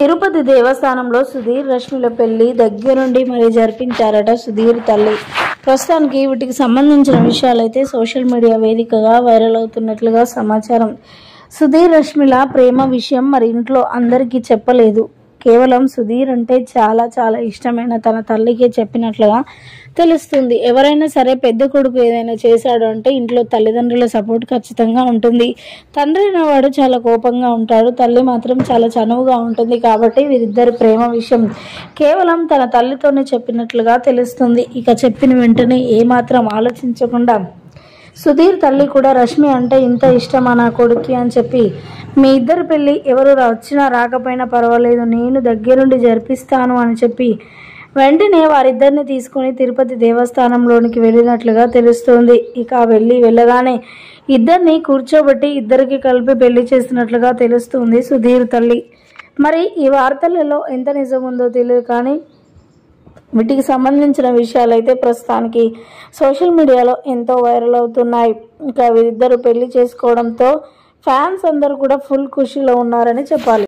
తిరుపతి దేవస్థానంలో సుధీర్ రష్మిల పెళ్లి దగ్గరుండి మరి జరిపించారట సుధీర్ తల్లి. ప్రస్తుతానికి వీటికి సంబంధించిన విషయాలైతే సోషల్ మీడియా వేదికగా వైరల్ అవుతున్నట్లుగా సమాచారం. సుధీర్ రష్మిల ప్రేమ విషయం మరి ఇంట్లో అందరికీ చెప్పలేదు. కేవలం సుధీర్ అంటే చాలా చాలా ఇష్టమైన తన తల్లికే చెప్పినట్లుగా తెలుస్తుంది. ఎవరైనా సరే పెద్ద కొడుకు ఏదైనా చేశాడు అంటే ఇంట్లో తల్లిదండ్రుల సపోర్ట్ ఖచ్చితంగా ఉంటుంది. తండ్రి అనేవాడు చాలా కోపంగా ఉంటాడు, తల్లి మాత్రం చాలా చనువుగా ఉంటుంది. కాబట్టి వీరిద్దరి ప్రేమ విషయం కేవలం తన తల్లితోనే చెప్పినట్లుగా తెలుస్తుంది. ఇక చెప్పిన వెంటనే ఏమాత్రం ఆలోచించకుండా సుధీర్ తల్లి కూడా రష్మి అంటే ఇంత ఇష్టమా నా కొడుక్కి అని చెప్పి, మీ ఇద్దరి పెళ్ళి ఎవరు వచ్చినా రాకపోయినా పర్వాలేదు, నేను దగ్గరుండి జరిపిస్తాను అని చెప్పి వెంటనే వారిద్దరిని తీసుకొని తిరుపతి దేవస్థానంలోనికి వెళ్ళినట్లుగా తెలుస్తుంది. ఇక వెళ్ళగానే ఇద్దరిని కూర్చోబెట్టి ఇద్దరికి కలిపి పెళ్లి చేసినట్లుగా తెలుస్తుంది సుధీర్ తల్లి. మరి ఈ వార్తలలో ఎంత నిజం ఉందో తెలియదు, కానీ వీటికి సంబంధించిన విషయాలైతే ప్రస్తుతానికి సోషల్ మీడియాలో ఎంతో వైరల్ అవుతున్నాయి. ఇంకా వీరిద్దరు పెళ్లి చేసుకోవడంతో ఫ్యాన్స్ అందరూ కూడా ఫుల్ ఖుషీలో ఉన్నారని చెప్పాలి.